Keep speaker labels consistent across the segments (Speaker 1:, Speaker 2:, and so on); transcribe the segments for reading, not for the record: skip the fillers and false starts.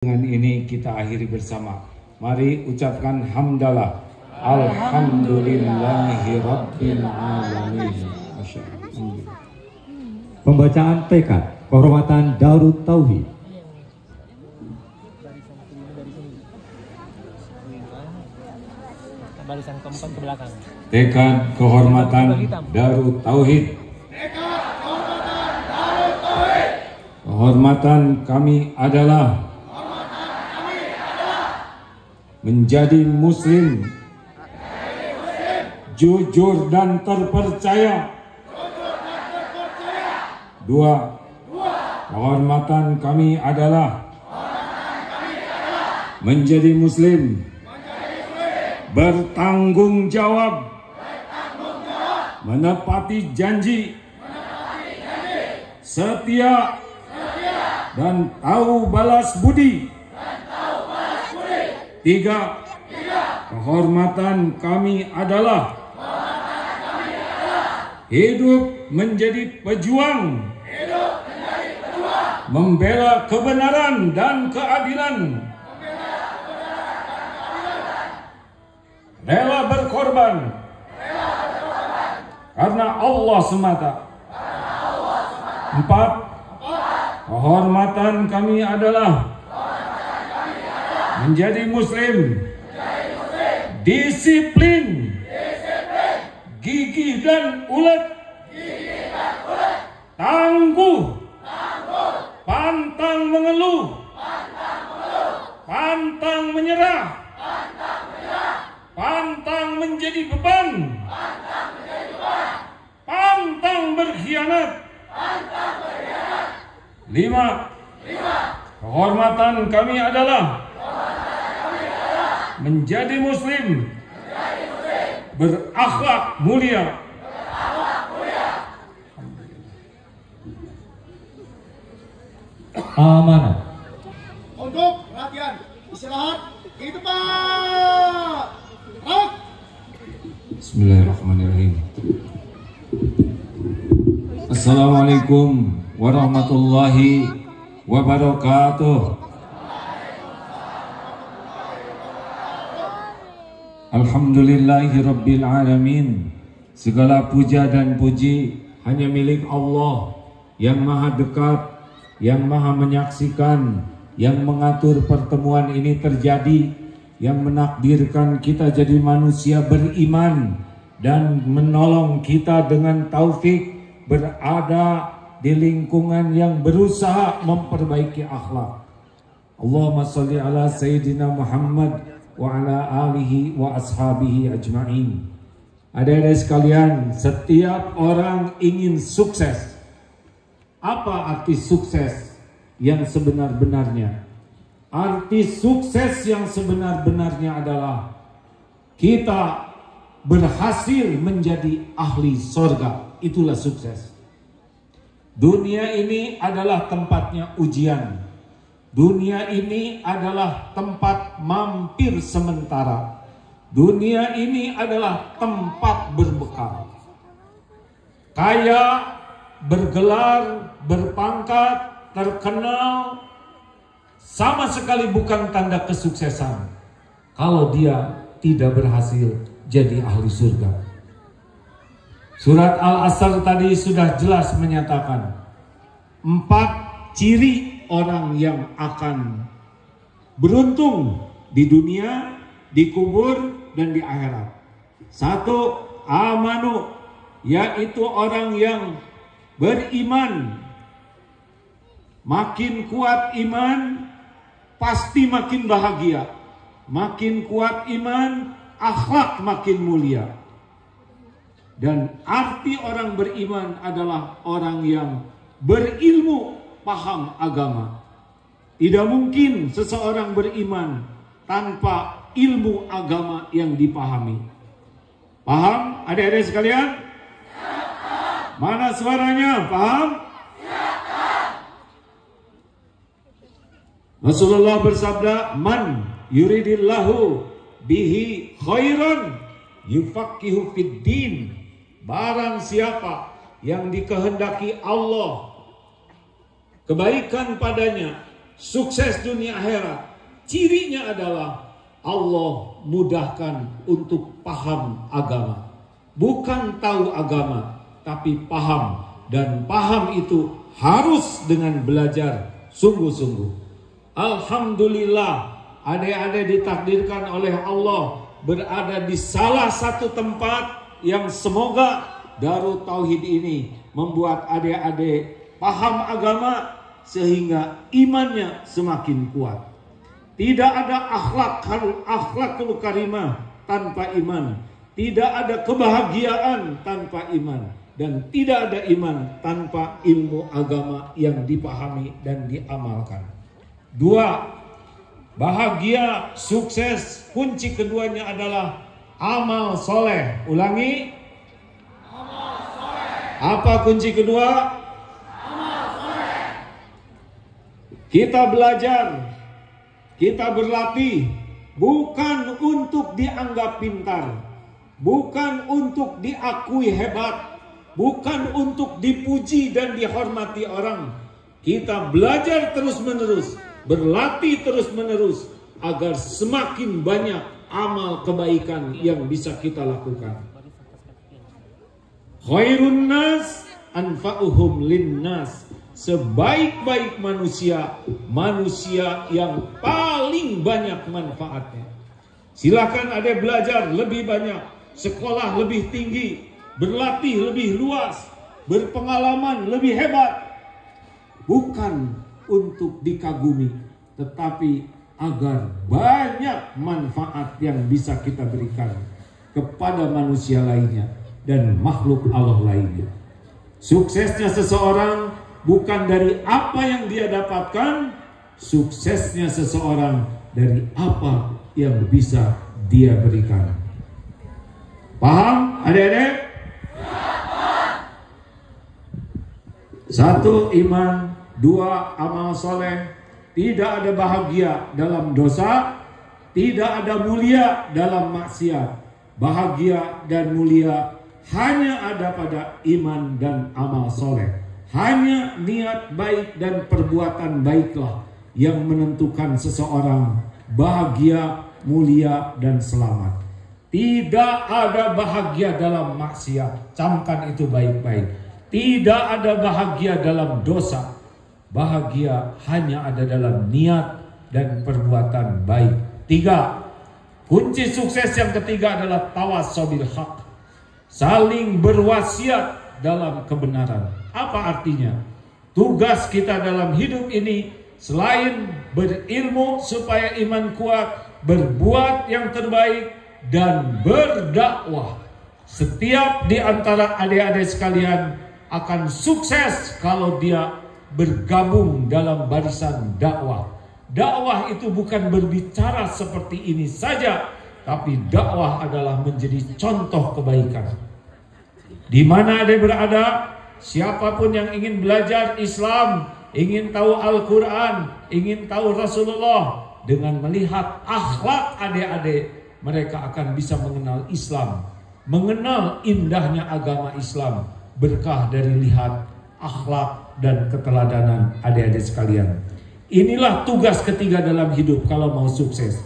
Speaker 1: Dengan ini kita akhiri bersama. Mari ucapkan hamdalah. Alhamdulillahi Rabbil Alamin.
Speaker 2: Pembacaan tekad kehormatan Darut Tauhid.
Speaker 3: Barisan keempat ke belakang.
Speaker 1: Tekad kehormatan Darut Tauhid. Kehormatan kami adalah menjadi muslim jujur dan terpercaya. Dua, kehormatan kami adalah menjadi muslim bertanggung jawab, menepati janji, setia dan tahu balas budi. Tiga, kehormatan kami adalah hidup menjadi pejuang, membela kebenaran dan keadilan, rela berkorban karena Allah semata. Empat, kehormatan kami adalah menjadi muslim disiplin, gigih dan ulet, tangguh, pantang mengeluh, pantang menyerah, pantang menjadi beban, pantang berkhianat. Lima, kehormatan kami adalah menjadi muslim berakhlak mulia.
Speaker 2: Amanah.
Speaker 4: Untuk latihan istirahat di tempat. Rock.
Speaker 1: Bismillahirrahmanirrahim. Assalamualaikum warahmatullahi wabarakatuh. Alhamdulillahi Rabbil Alamin. Segala puja dan puji hanya milik Allah yang maha dekat, yang maha menyaksikan, yang mengatur pertemuan ini terjadi, yang menakdirkan kita jadi manusia beriman dan menolong kita dengan taufik berada di lingkungan yang berusaha memperbaiki akhlak. Allahumma sholli ala Sayyidina Muhammad wa ala alihi wa ashabihi ajma'in. Adik-adik sekalian, setiap orang ingin sukses. Apa arti sukses yang sebenar-benarnya? Arti sukses yang sebenar-benarnya adalah kita berhasil menjadi ahli sorga. Itulah sukses. Dunia ini adalah tempatnya ujian. Dunia ini adalah tempat mampir sementara. Dunia ini adalah tempat berbekal. Kaya, bergelar, berpangkat, terkenal, sama sekali bukan tanda kesuksesan kalau dia tidak berhasil jadi ahli surga. Surat Al-Asr tadi sudah jelas menyatakan 4 ciri orang yang akan beruntung di dunia, di kubur, dan di akhirat. 1, amanu, yaitu orang yang beriman. Makin kuat iman, pasti makin bahagia. Makin kuat iman, akhlak makin mulia. Dan arti orang beriman adalah orang yang berilmu, paham agama. Tidak mungkin seseorang beriman tanpa ilmu agama yang dipahami. Paham adik-adik sekalian? Mana suaranya? Paham? Rasulullah bersabda, man yuridillahu bihi khairan yufaqihu fid din. Barang siapa yang dikehendaki Allah kebaikan padanya, sukses dunia akhirat, cirinya adalah Allah mudahkan untuk paham agama. Bukan tahu agama, tapi paham. Dan paham itu harus dengan belajar sungguh-sungguh. Alhamdulillah, adik-adik ditakdirkan oleh Allah berada di salah satu tempat yang semoga Darut Tauhid ini membuat adik-adik paham agama sehingga imannya semakin kuat. Tidak ada akhlakul karimah tanpa iman. Tidak ada kebahagiaan tanpa iman. Dan tidak ada iman tanpa ilmu agama yang dipahami dan diamalkan. 2. Bahagia, sukses, kunci keduanya adalah amal soleh. Ulangi. Amal soleh. Apa kunci kedua? Amal soleh. Kita belajar, kita berlatih, bukan untuk dianggap pintar, bukan untuk diakui hebat, bukan untuk dipuji dan dihormati orang. Kita belajar terus-menerus, berlatih terus-menerus agar semakin banyak amal kebaikan yang bisa kita lakukan. Khairun nas anfa'uhum linnas. Sebaik-baik manusia, manusia yang paling banyak manfaatnya. Silakan ada belajar lebih banyak, sekolah lebih tinggi, berlatih lebih luas, berpengalaman lebih hebat. Bukan untuk dikagumi, tetapi agar banyak manfaat yang bisa kita berikan kepada manusia lainnya dan makhluk Allah lainnya. Suksesnya seseorang bukan dari apa yang dia dapatkan, suksesnya seseorang dari apa yang bisa dia berikan. Paham adik-adik? 1. Iman. 2. Amal soleh. Tidak ada bahagia dalam dosa, tidak ada mulia dalam maksiat. Bahagia dan mulia hanya ada pada iman dan amal soleh. Hanya niat baik dan perbuatan baiklah yang menentukan seseorang bahagia, mulia, dan selamat. Tidak ada bahagia dalam maksiat. Camkan itu baik-baik. Tidak ada bahagia dalam dosa. Bahagia hanya ada dalam niat dan perbuatan baik. 3. Kunci sukses yang ketiga adalah tawassobil haq. Saling berwasiat dalam kebenaran. Apa artinya? Tugas kita dalam hidup ini selain berilmu supaya iman kuat, berbuat yang terbaik, dan berdakwah. Setiap di antara adik-adik sekalian akan sukses kalau dia bergabung dalam barisan dakwah. Dakwah itu bukan berbicara seperti ini saja, tapi dakwah adalah menjadi contoh kebaikan. Di mana adik berada, siapapun yang ingin belajar Islam, ingin tahu Al-Quran, ingin tahu Rasulullah, dengan melihat akhlak adik-adik, mereka akan bisa mengenal Islam, mengenal indahnya agama Islam, berkah dari lihat akhlak dan keteladanan adik-adik sekalian. Inilah tugas ketiga dalam hidup kalau mau sukses.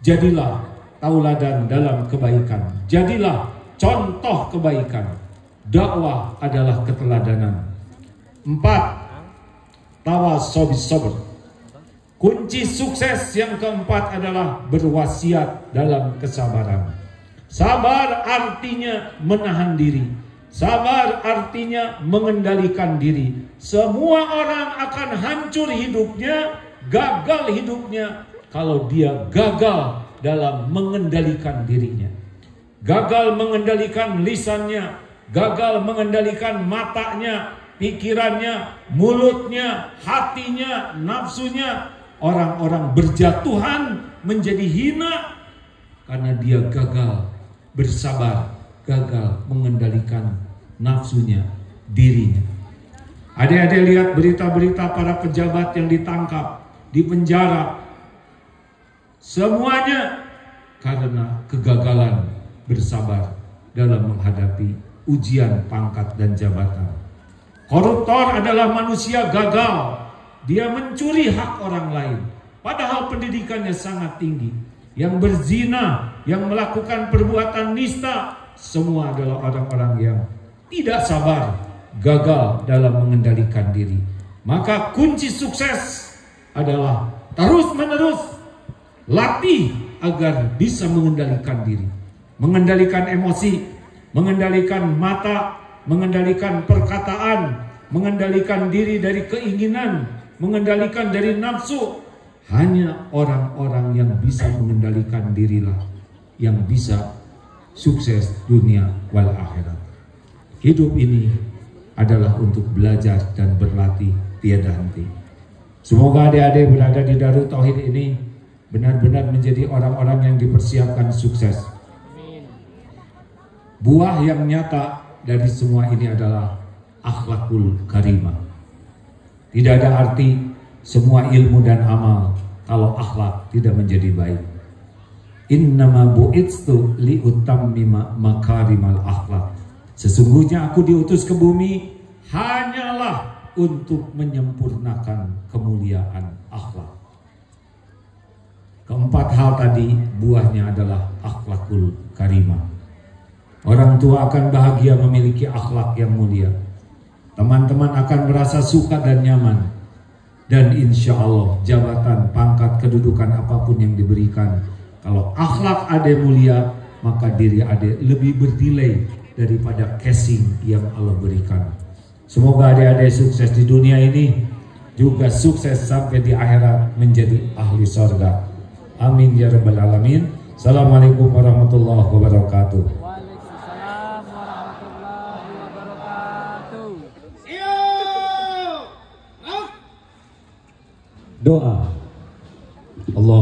Speaker 1: Jadilah tauladan dalam kebaikan. Jadilah contoh kebaikan. Dakwah adalah keteladanan. 4. Tawassobil sabr. Kunci sukses yang keempat adalah berwasiat dalam kesabaran. Sabar artinya menahan diri. Sabar artinya mengendalikan diri. Semua orang akan hancur hidupnya, gagal hidupnya kalau dia gagal dalam mengendalikan dirinya. Gagal mengendalikan lisannya, gagal mengendalikan matanya, pikirannya, mulutnya, hatinya, nafsunya. Orang-orang berjatuhan menjadi hina karena dia gagal bersabar, gagal mengendalikan nafsunya, dirinya. Adik-adik lihat berita-berita para pejabat yang ditangkap, dipenjara. Semuanya karena kegagalan bersabar dalam menghadapi ujian pangkat dan jabatan. Koruptor adalah manusia gagal. dia mencuri hak orang lain, padahal pendidikannya sangat tinggi. Yang berzina, yang melakukan perbuatan nista, semua adalah orang-orang yang tidak sabar, gagal dalam mengendalikan diri. Maka kunci sukses adalah terus-menerus latih agar bisa mengendalikan diri, mengendalikan emosi, mengendalikan mata, mengendalikan perkataan, mengendalikan diri dari keinginan, mengendalikan dari nafsu. Hanya orang-orang yang bisa mengendalikan dirilah yang bisa sukses dunia wal akhirat. Hidup ini adalah untuk belajar dan berlatih tiada henti. Semoga adik-adik berada di Darut Tauhid ini benar-benar menjadi orang-orang yang dipersiapkan sukses. Buah yang nyata dari semua ini adalah akhlakul karimah. Tidak ada arti semua ilmu dan amal kalau akhlak tidak menjadi baik. Innama bu'itstu liutammima makarimal akhlak. Sesungguhnya aku diutus ke bumi hanyalah untuk menyempurnakan kemuliaan akhlak. Keempat hal tadi buahnya adalah akhlakul karimah. Orang tua akan bahagia memiliki akhlak yang mulia. Teman-teman akan merasa suka dan nyaman. Dan insya Allah jabatan, pangkat, kedudukan apapun yang diberikan, kalau akhlak ade mulia, maka diri ade lebih bernilai daripada casing yang Allah berikan. Semoga adik-adik sukses di dunia ini, juga sukses sampai di akhirat menjadi ahli surga. Amin ya rabbal alamin. Assalamualaikum warahmatullahi wabarakatuh.
Speaker 3: Waalaikumsalam warahmatullahi wabarakatuh.
Speaker 2: Doa. Allah